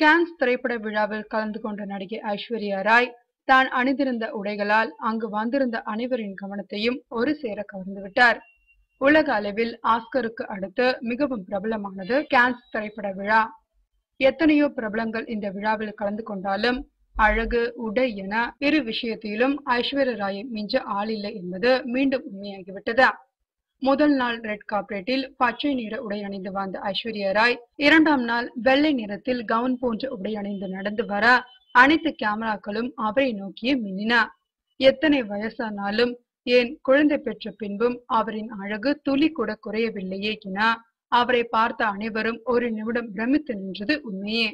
Cons திரைப்பட விழாவில் கலந்து கொண்ட நடிகை ஐஸ்வர்யா ராய் தான் அணிந்திருந்த உடைகளால் அங்கு வந்திருந்த அனைவரின் கவனத்தையும் ஒரு சேர கவர்ந்துவிட்டார். உலக அளவில் ஆஸ்கருக்கு அடுத்து மிகவும் பிரபலமானது கான்ஸ் திரைப்பட விழா. எத்தனையோ பிரபலங்கள் இந்த விழாவில் கலந்து கொண்டாலும் அழகு, உடை என இரு விஷயத்திலும் ஐஸ்வர்யா ராயை மிஞ்ச ஆளில்லை என்பது மீண்டும் உண்மையாகிவிட்டது. முதல் நாள் ரெட் கார்பெட்டில் பச்சை நிற உடை அணிந்து வந்த ஐஸ்வர்யா ராய், இரண்டாம் நாள் வெள்ளை நிறத்தில் கவுன் போன்ற உடை அணிந்து நடந்து வர அனைத்து கேமராக்களும் அவரை நோக்கியே மின்னின. எத்தனை வயசானாலும், ஏன் குழந்தை பெற்ற பின்பும் அவரின் அழகு துளி கூட குறையவில்லையே என அவரை பார்த்த அனைவரும் ஒரு நிமிடம் பிரமித்து நின்றது உண்மையே.